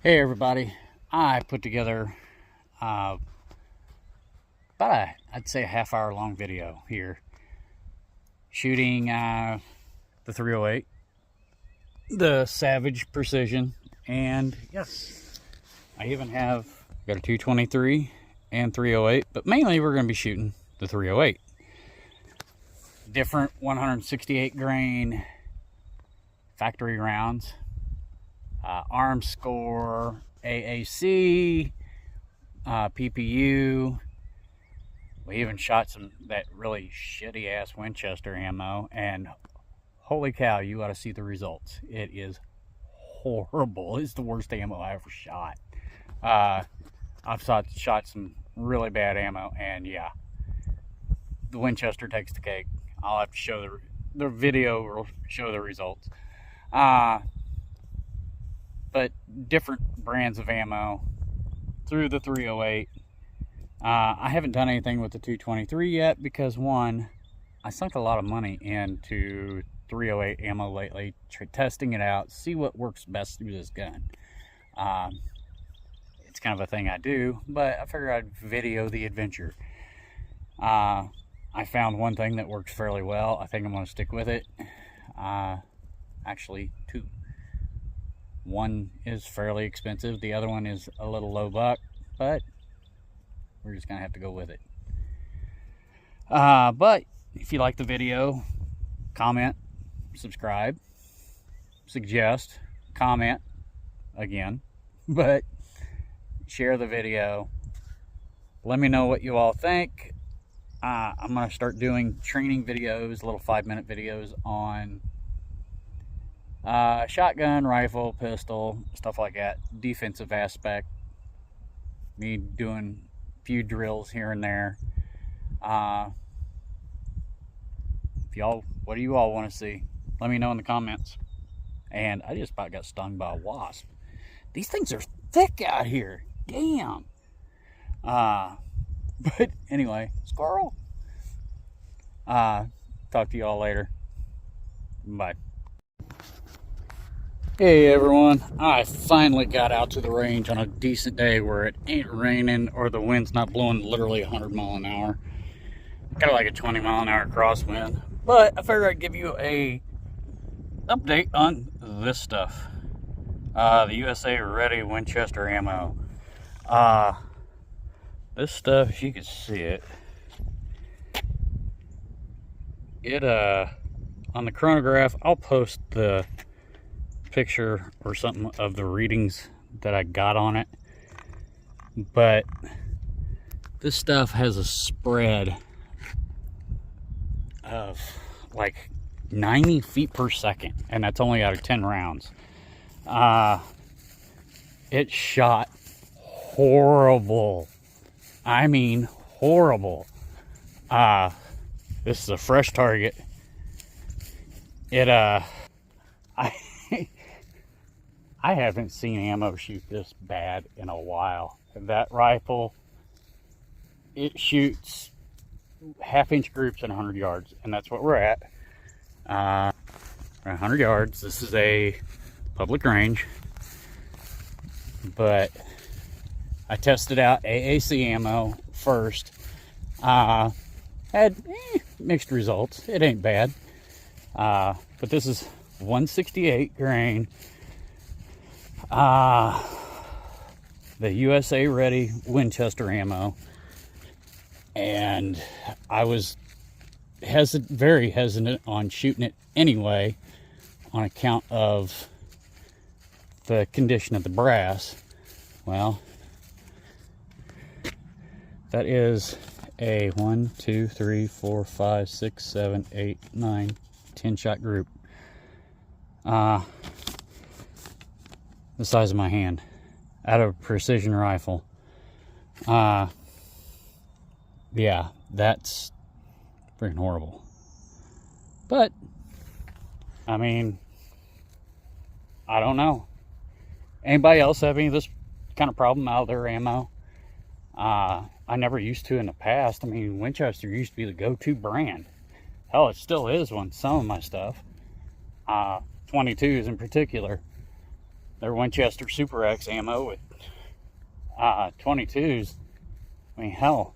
Hey everybody, I put together about I'd say a half-hour long video here shooting the 308, the Savage Precision, and yes, I even have got a 223 and 308, but mainly we're going to be shooting the 308. Different 168 grain factory rounds. Armscor, AAC, PPU. We even shot some that really shitty ass Winchester ammo, and holy cow, you ought to see the results. It is horrible. It's the worst ammo I ever shot. I've shot some really bad ammo, and yeah, the Winchester takes the cake. I'll have to show the video will show the results. But different brands of ammo through the 308. I haven't done anything with the 223 yet because, one, I sunk a lot of money into 308 ammo lately, testing it out, see what works best through this gun. It's kind of a thing I do, but I figured I'd video the adventure. I found one thing that works fairly well. I think I'm going to stick with it. Actually, two. One is fairly expensive. The other one is a little low buck, but we're just going to have to go with it. But if you like the video, comment, subscribe, suggest, comment again, but share the video. Let me know what you all think. I'm going to start doing training videos, little 5-minute videos on shotgun, rifle, pistol, stuff like that. Defensive aspect. Me doing a few drills here and there. What do you all want to see? Let me know in the comments. And I just about got stung by a wasp. These things are thick out here. Damn. But anyway, squirrel. Talk to you all later. Bye. Hey everyone, I finally got out to the range on a decent day where it ain't raining or the wind's not blowing literally 100 mile an hour. Kind of like a 20 mile an hour crosswind. But I figured I'd give you a update on this stuff. The USA Ready Winchester ammo. This stuff, if you can see it, on the chronograph, I'll post the picture or something of the readings that I got on it, but this stuff has a spread of like 90 feet per second, and that's only out of 10 rounds. It shot horrible. I mean horrible. This is a fresh target. I haven't seen ammo shoot this bad in a while. That rifle, it shoots half-inch groups at 100 yards, and that's what we're at. 100 yards. This is a public range, but I tested out AAC ammo first. Had mixed results. It ain't bad, but this is 168 grain. The USA Ready Winchester ammo, and I was very hesitant on shooting it anyway on account of the condition of the brass. Well, that is a 1, 2, 3, 4, 5, 6, 7, 8, 9, 10 shot group. The size of my hand out of a precision rifle. Yeah, that's freaking horrible. But I mean, I don't know. Anybody else have any of this kind of problem out of their ammo? I never used to in the past. I mean, Winchester used to be the go-to brand. Hell, it still is on some of my stuff. 22s in particular. their Winchester Super X ammo with 22s. I mean, hell,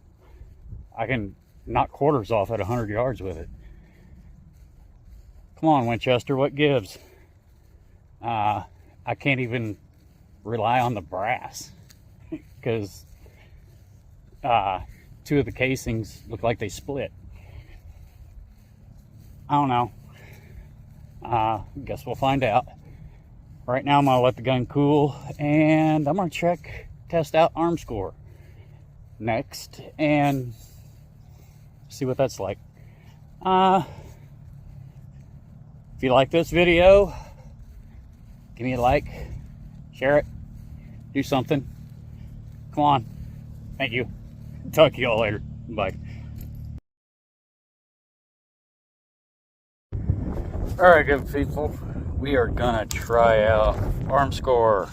I can knock quarters off at 100 yards with it. Come on, Winchester, what gives? I can't even rely on the brass because two of the casings look like they split. I don't know. Guess we'll find out. Right now I'm gonna let the gun cool and I'm gonna test out Armscor next and see what that's like. If you like this video, give me a like, share it, do something. Come on. Thank you. Talk to you all later. Bye. Alright, good people. We are gonna try out Armscor.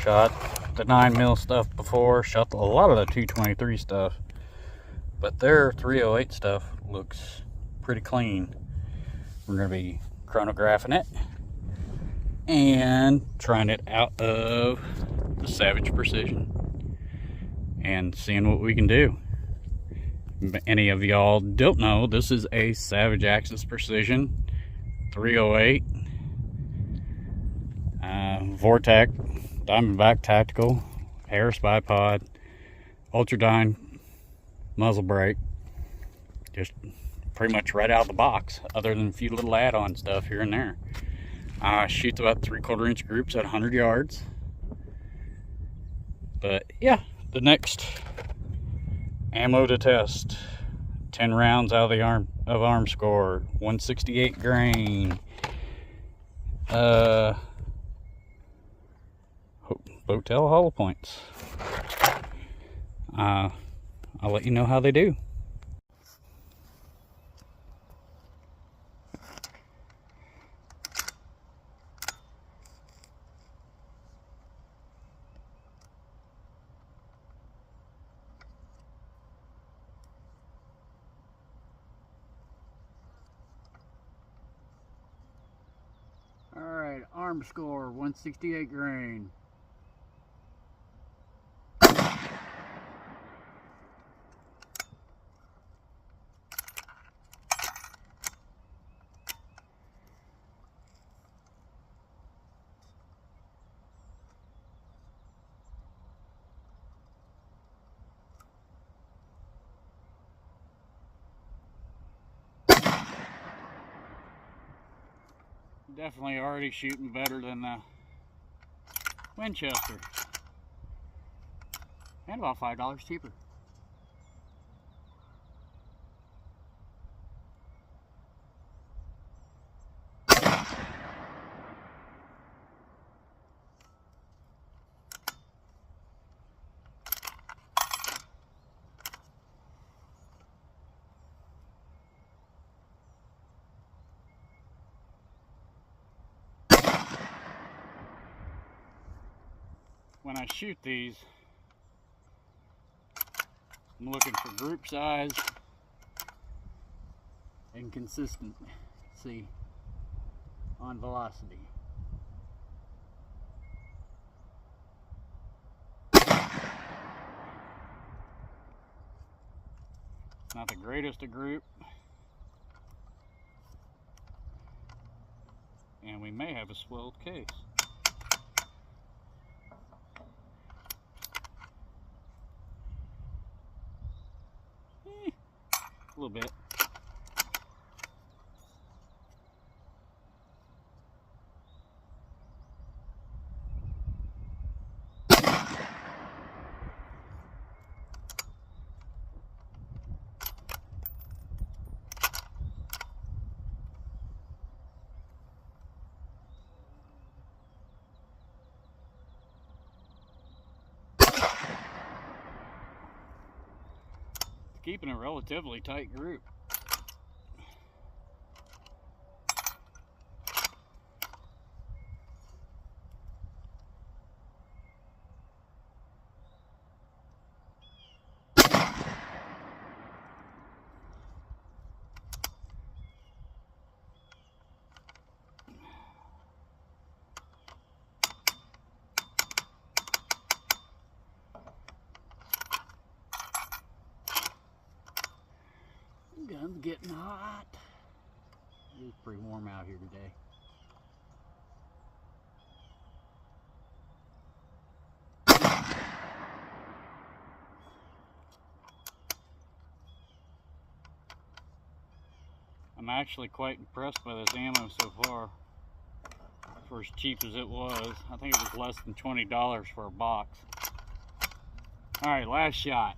Shot the 9mm stuff before, shot a lot of the 223 stuff, but their 308 stuff looks pretty clean. We're gonna be chronographing it and trying it out of the Savage Precision and seeing what we can do. If any of y'all don't know, this is a Savage Axis Precision 308 Vortex Diamondback Tactical Harris bipod Ultradyne muzzle brake. Just pretty much right out of the box, other than a few little add-on stuff here and there. Shoots about 3/4 inch groups at 100 yards. But yeah, the next ammo to test: 10 rounds out of the Armscor, 168 grain. Botel hollow points. I'll let you know how they do. Alright, Armscor, 168 grain. Definitely already shooting better than the Winchester. And about $5 cheaper. When I shoot these, I'm looking for group size and consistency on velocity. Not the greatest of group, and we may have a swelled case. A little bit. Keeping a relatively tight group. not. It's pretty warm out here today. I'm actually quite impressed by this ammo so far. For as cheap as it was, I think it was less than $20 for a box. Alright, last shot.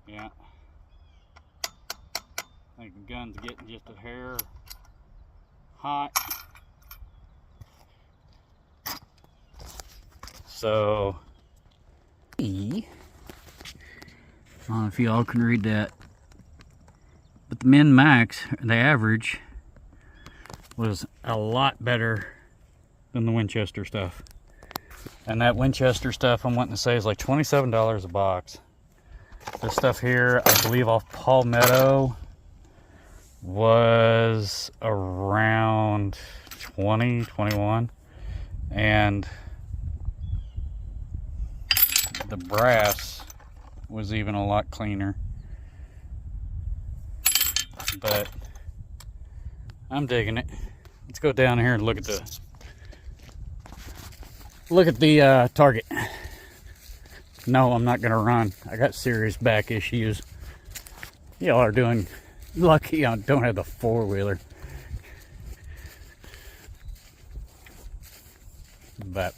Yeah. I think the gun's getting just a hair hot. So, I don't know if y'all can read that, but the min max, the average, was a lot better than the Winchester stuff. And that Winchester stuff, I'm wanting to say, is like $27 a box. This stuff here, I believe off Palmetto, was around 20, 21. And the brass was even a lot cleaner. But I'm digging it. Let's go down here and look at the target. No, I'm not gonna run. I got serious back issues. Y'all are doing lucky I don't have the four-wheeler. But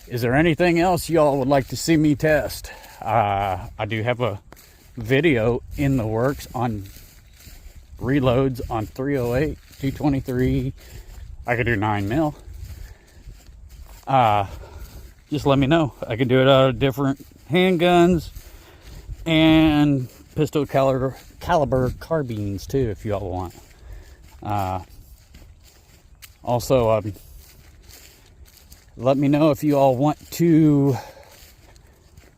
is there anything else y'all would like to see me test? I do have a video in the works on reloads on 308, 223. I could do 9mm. Just let me know. I can do it out of different handguns and pistol caliber carbines too, if y'all want. Also, let me know if you all want to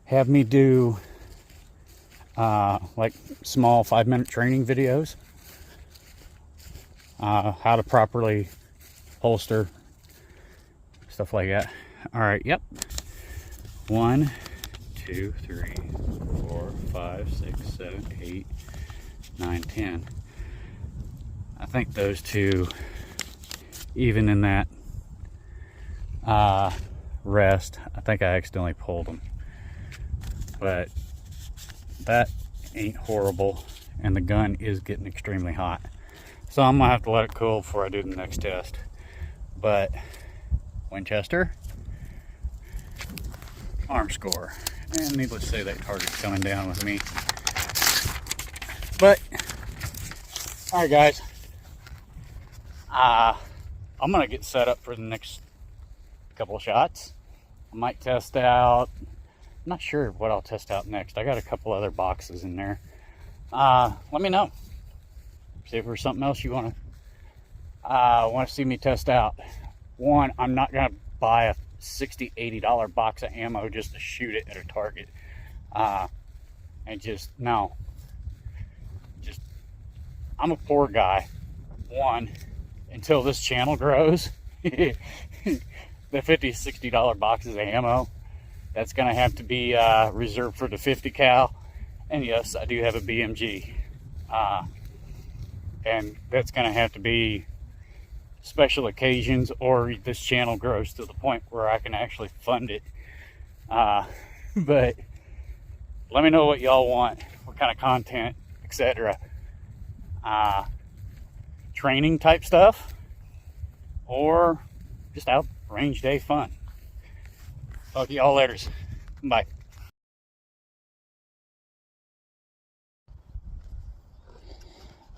have me do like small 5-minute training videos. How to properly holster, stuff like that. Alright, yep. 1, 2, 3, 4, 5, 6, 7, 8, 9, 10. I think those two, even in that rest, I think I accidentally pulled them. But that ain't horrible, and the gun is getting extremely hot. So I'm gonna have to let it cool before I do the next test. But Winchester, Armscor, and needless to say that target's coming down with me. But alright guys, I'm gonna get set up for the next couple of shots. I might test out, I'm not sure what I'll test out next. I got a couple other boxes in there. Let me know. See if there's something else you want to see me test out. One, I'm not gonna buy a $60, $80 box of ammo just to shoot it at a target. And just, no. Just, I'm a poor guy. One, until this channel grows, the $50, $60 boxes of ammo, that's gonna have to be reserved for the 50 cal. And yes, I do have a BMG. And that's gonna have to be special occasions, or this channel grows to the point where I can actually fund it. But let me know what y'all want, what kind of content, etc. Training type stuff, or just out range day fun. Talk to y'all later. Bye.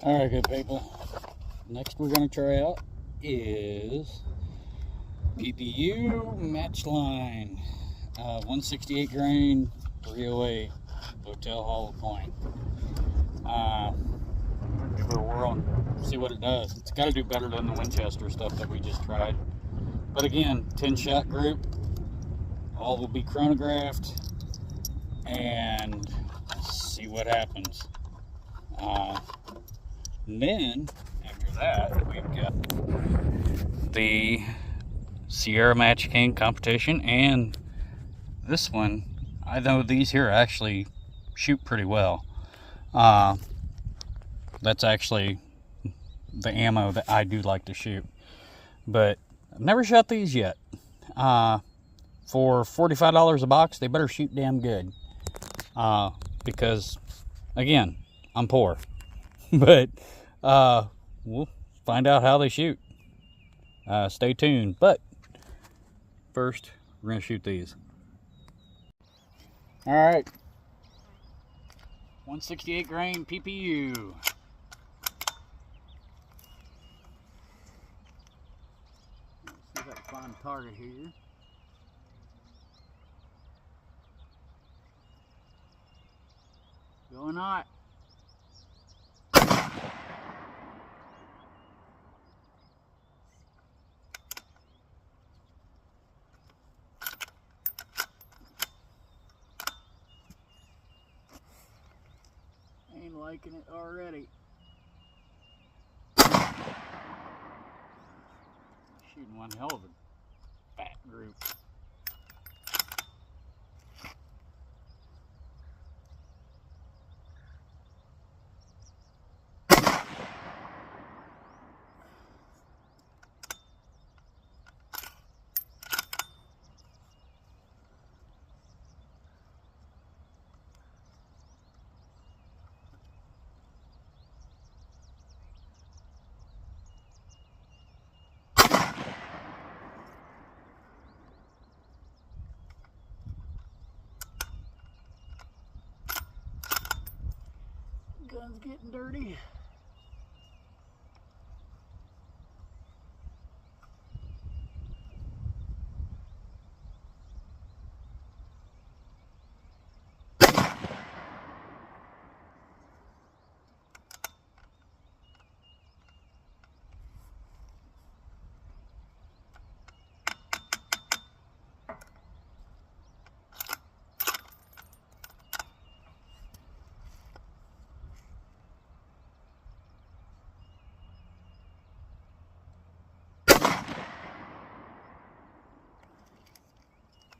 Alright, good people. Next we're going to try out is PPU Matchline 168 grain 308 Hotel Hollow Point. Give it a whirl and see what it does. It's got to do better than the Winchester stuff that we just tried. But again, 10-shot group. All will be chronographed, and see what happens. And then that, we've got the Sierra Match King competition, and this one, I know these here actually shoot pretty well. That's actually the ammo that I do like to shoot, but I've never shot these yet. For $45 a box, they better shoot damn good, because again, I'm poor. But we'll find out how they shoot. Stay tuned. But first, we're gonna shoot these. All right, 168 grain PPU. Let's see if I can find a target here. Going hot. Ain't liking it already. Shooting one hell of a fat group. Gun's getting dirty.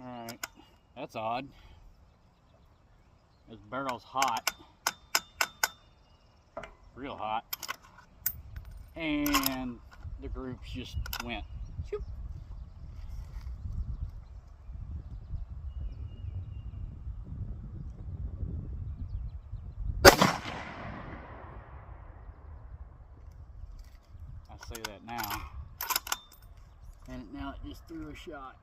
Alright, that's odd. This barrel's hot. Real hot. And the groups just went. Shoop. I say that now. And now it just threw a shot.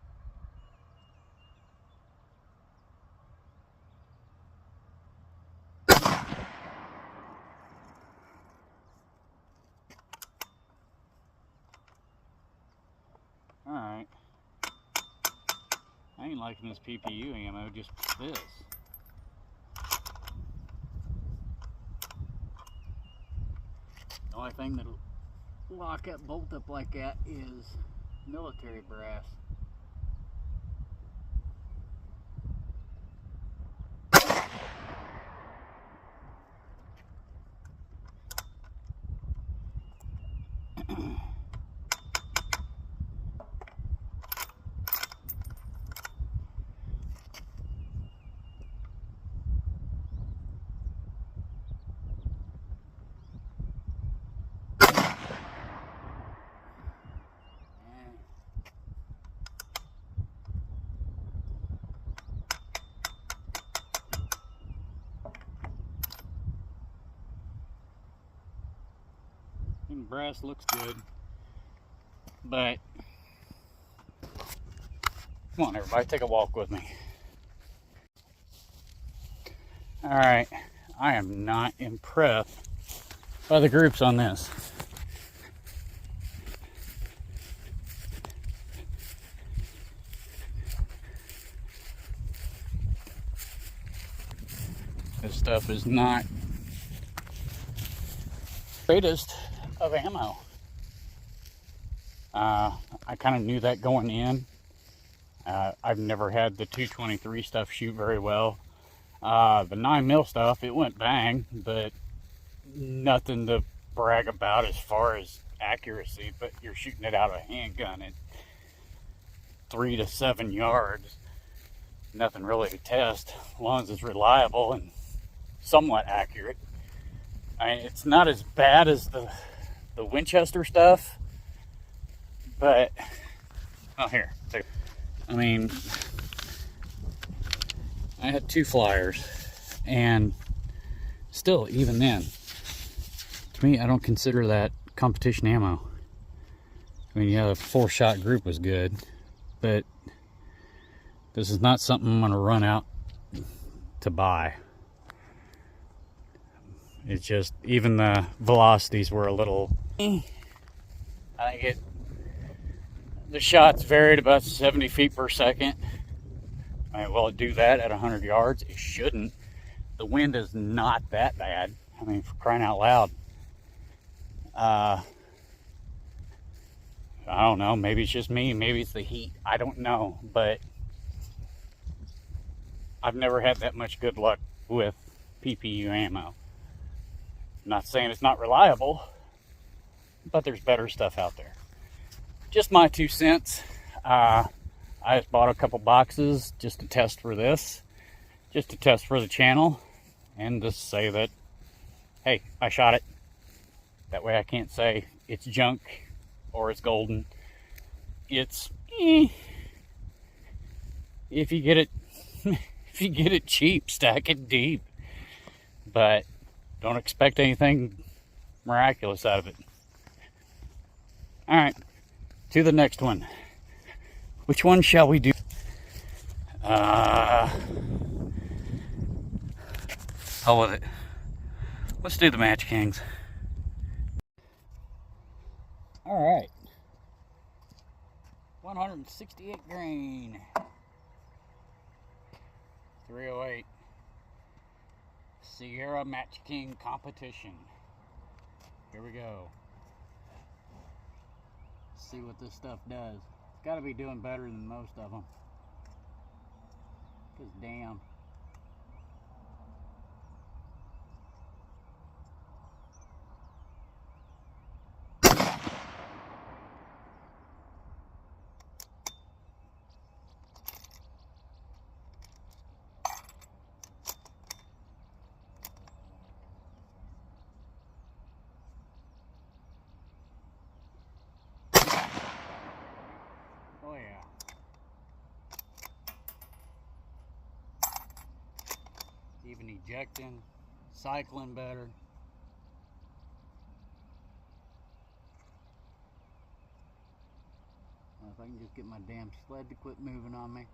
Alright. I ain't liking this PPU ammo, just this. The only thing that'll lock up, bolt up like that is military brass. And brass looks good, but come on everybody, take a walk with me. Alright, I am not impressed by the groups on this. This stuff is not greatest of ammo. I kind of knew that going in. I've never had the 223 stuff shoot very well. The 9mm stuff, it went bang, but nothing to brag about as far as accuracy, but you're shooting it out of a handgun at 3 to 7 yards. Nothing really to test, as long as it's reliable and somewhat accurate. I mean, it's not as bad as the Winchester stuff, but here. I mean, I had 2 flyers, and still, even then, to me, I don't consider that competition ammo. I mean, yeah, the 4-shot group was good, but this is not something I'm going to run out to buy. It's just, even the velocities were a little, I think the shots varied about 70 feet per second. I mean, will it do that at 100 yards? It shouldn't. The wind is not that bad. I mean, for crying out loud. I don't know, maybe it's just me, maybe it's the heat, I don't know, but I've never had that much good luck with PPU ammo. I'm not saying it's not reliable, but there's better stuff out there. Just my 2 cents. I just bought a couple boxes just to test for this, just to test for the channel, and just say that, hey, I shot it. That way I can't say it's junk or it's golden. It's if you get it if you get it cheap, stack it deep. But don't expect anything miraculous out of it. Alright, to the next one. Which one shall we do? Hell with it. Let's do the Match Kings. Alright. 168 grain. 308. Sierra Match King competition. Here we go. Let's see what this stuff does. It's got to be doing better than most of them. Because damn. Oh yeah. Even ejecting, cycling better. If I can just get my damn sled to quit moving on me.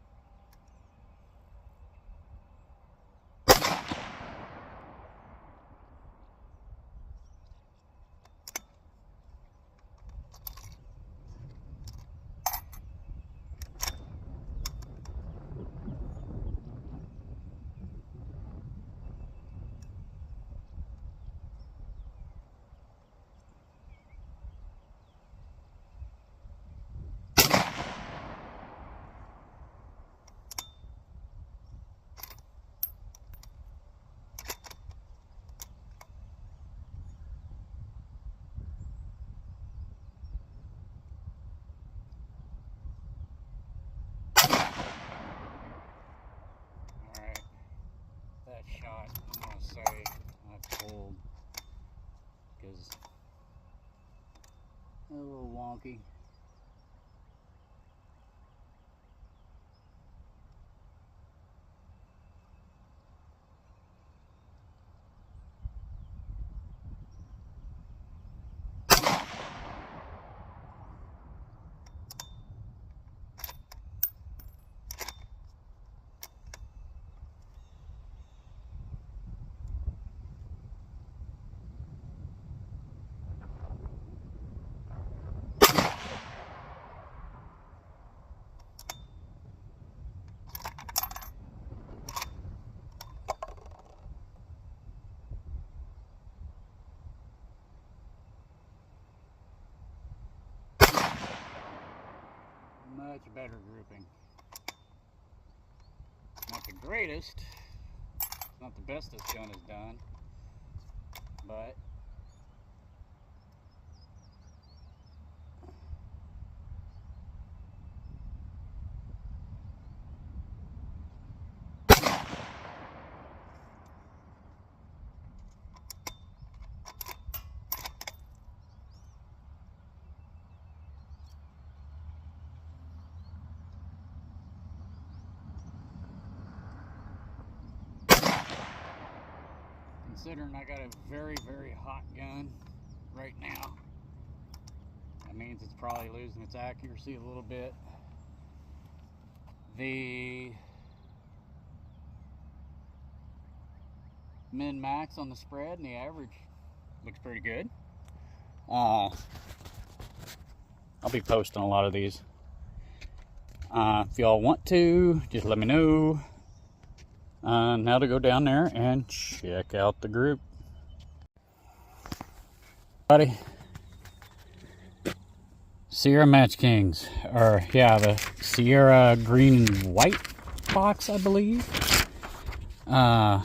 Shot, I'm gonna say I pulled because a little wonky. Much better grouping. Not the greatest. It's not the best this gun has done, but considering I got a very, very hot gun right now. That means it's probably losing its accuracy a little bit. The min-max on the spread and the average looks pretty good. I'll be posting a lot of these. If y'all want to, just let me know. Now to go down there and check out the group. Buddy, Sierra Match Kings, or yeah, the Sierra green and white box, I believe. That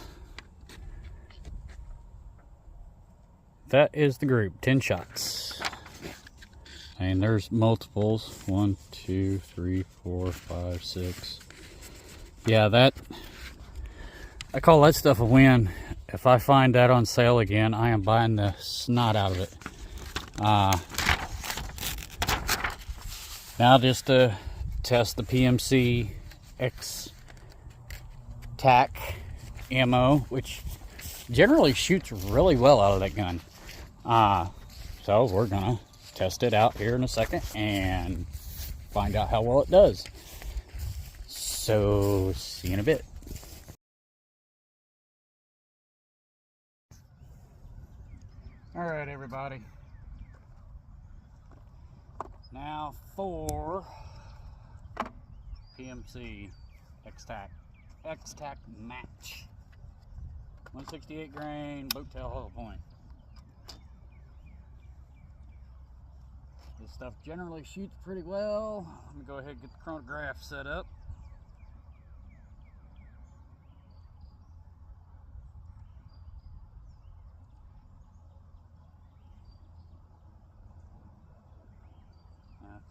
is the group, 10 shots. And there's multiples, 1, 2, 3, 4, 5, 6. Yeah, that, I call that stuff a win. If I find that on sale again, I am buying the snot out of it. Now just to test the PMC X-Tac ammo, which generally shoots really well out of that gun. So we're gonna test it out here in a second and find out how well it does. So see you in a bit. All right, everybody. Now for PMC X-Tac match. 168 grain, boat tail hollow point. This stuff generally shoots pretty well. Let me go ahead and get the chronograph set up.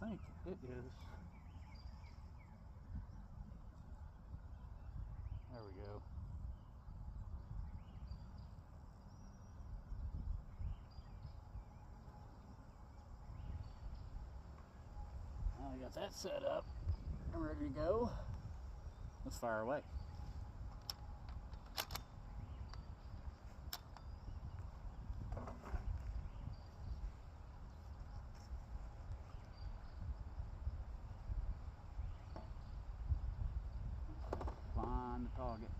I think it is. There we go. Now we got that set up and ready to go. Let's fire away. Find the target.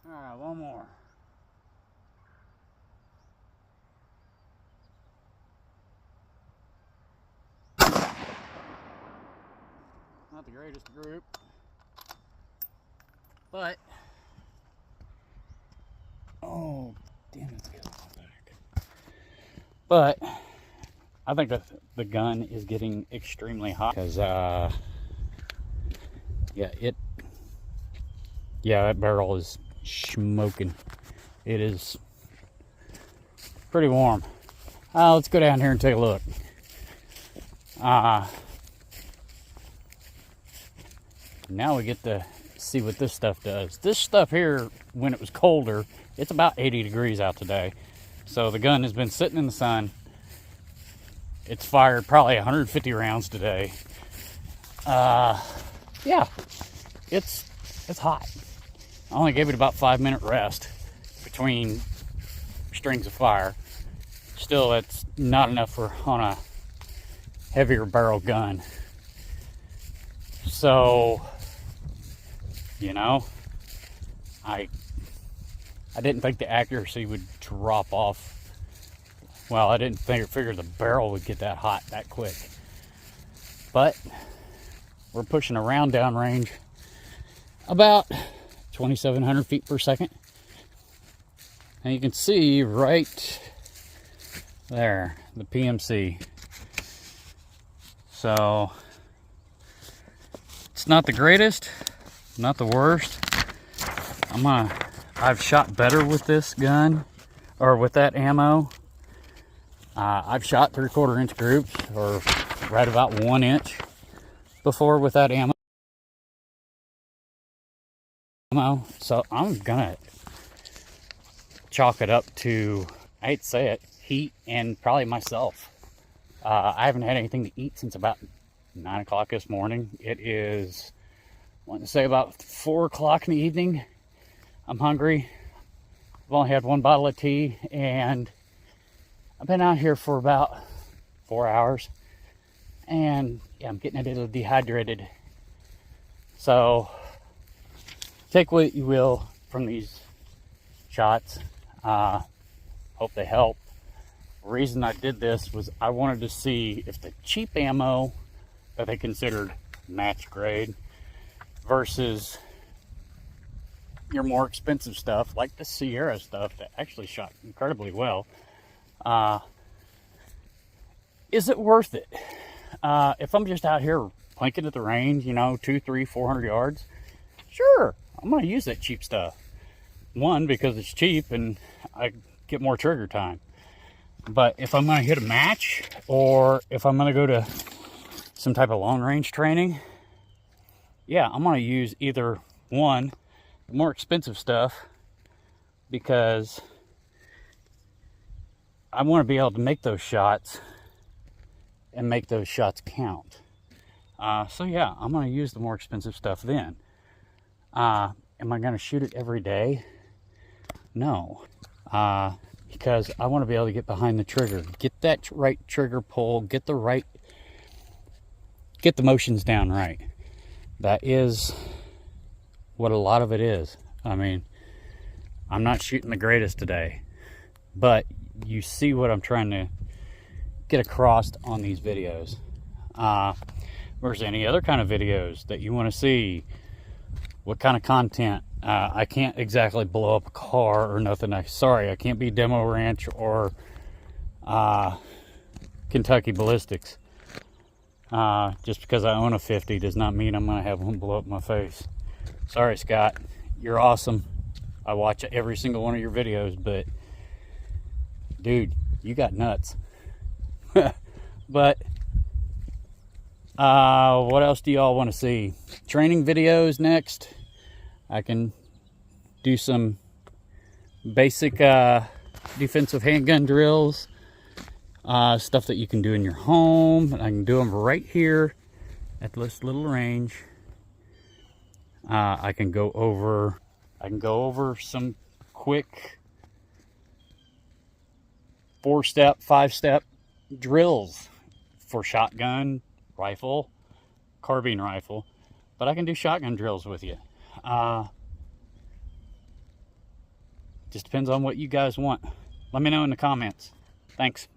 All right, one more. Not the greatest group, but oh, damn it, it's got my back. But I think that the gun is getting extremely hot because, yeah, that barrel is smoking. It is pretty warm. Let's go down here and take a look. Now we get to see what this stuff does. This stuff here, when it was colder, it's about 80 degrees out today. So the gun has been sitting in the sun. It's fired probably 150 rounds today. Yeah, it's hot. I only gave it about 5-minute rest between strings of fire. Still, that's not enough for on a heavier barrel gun. So, you know, I didn't think the accuracy would drop off. Well, I didn't figure the barrel would get that hot that quick. But we're pushing a round down range about 2,700 feet per second. And you can see right there, the PMC. So, it's not the greatest, not the worst. I've shot better with this gun, or with that ammo. I've shot 3/4 inch groups, or right about 1 inch before with that ammo. So I'm gonna chalk it up to, I hate to say it, heat and probably myself. I haven't had anything to eat since about 9 o'clock this morning. It is, I want to say, about 4 o'clock in the evening. I'm hungry. I've only had 1 bottle of tea, and I've been out here for about 4 hours, and yeah, I'm getting a little dehydrated. So take what you will from these shots. Hope they help. The reason I did this was I wanted to see if the cheap ammo that they considered match grade versus your more expensive stuff, like the Sierra stuff that actually shot incredibly well. Is it worth it? If I'm just out here plinking at the range, 200, 300, 400 yards, sure, I'm going to use that cheap stuff. One, because it's cheap and I get more trigger time. But if I'm going to hit a match, or if I'm going to go to some type of long range training, yeah, I'm going to use either one, the more expensive stuff, because I want to be able to make those shots and make those shots count. So yeah, I'm going to use the more expensive stuff then. Am I going to shoot it every day? No. Because I want to be able to get behind the trigger, get that right trigger pull, get the motions down right. That is what a lot of it is. I mean, I'm not shooting the greatest today, but you see what I'm trying to get across on these videos. If there's any other kind of videos that you want to see, what kind of content, I can't exactly blow up a car or nothing. Sorry, I can't be Demo Ranch or Kentucky Ballistics. Just because I own a 50 does not mean I'm going to have one blow up my face. Sorry, Scott. You're awesome. I watch every single one of your videos, but dude, you got nuts. But what else do y'all want to see? Training videos next. I can do some basic defensive handgun drills, stuff that you can do in your home. I can do them right here at this little range. I can go over some quick 4-step, 5-step drills for shotgun, rifle, carbine rifle, but I can do shotgun drills with you. Just depends on what you guys want. Let me know in the comments. Thanks.